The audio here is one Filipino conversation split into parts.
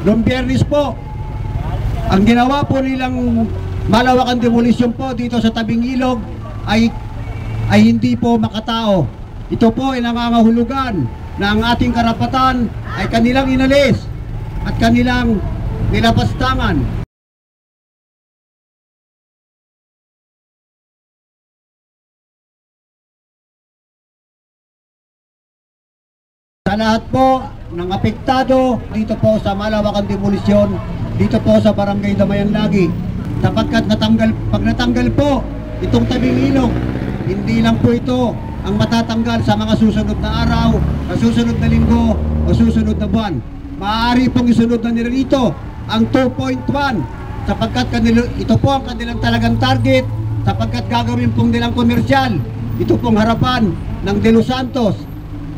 Noong Biyernes po, ang ginawa po nilang malawakang demolisyon po dito sa tabing ilog ay hindi po makatao. Ito po ay nangangahulugan na ang ating karapatan ay kanilang inalis at kanilang nilapastangan. Sa lahat po ng apektado dito po sa malawakang demolisyon dito po sa Barangay Damayan Lagi, sapagkat pag natanggal po itong tabing ilog, hindi lang po ito ang matatanggal sa mga susunod na araw, sa susunod na linggo o susunod na buwan. Maaari pong isunod na nila dito ang 2.1 sapagkat ito po ang kanilang talagang target, sapagkat gagawin pong nilang komersyal ito pong harapan ng De Los Santos.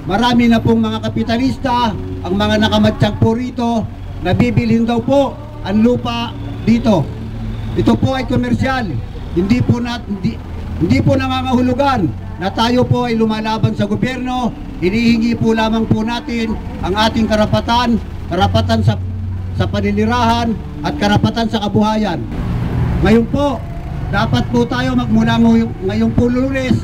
Marami na pong mga kapitalista ang mga nakamatsyag po rito, nabibilhin daw po ang lupa dito. Ito po ay komersyal, hindi po nangangahulugan na tayo po ay lumalaban sa gobyerno. Hinihingi po lamang po natin ang ating karapatan sa paninirahan at karapatan sa kabuhayan. Ngayon po, dapat po tayo magmula ngayong po Lunes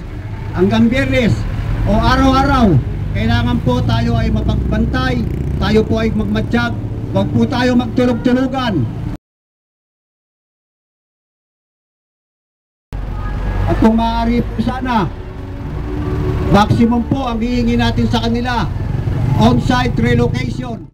hanggang Biyernes o araw-araw, kailangan po tayo ay mapagbantay, tayo po ay magmatsyag, huwag po tayo magtulog-tulugan. At kung maaari po sana, maximum po ang hihingi natin sa kanila, on-site relocation.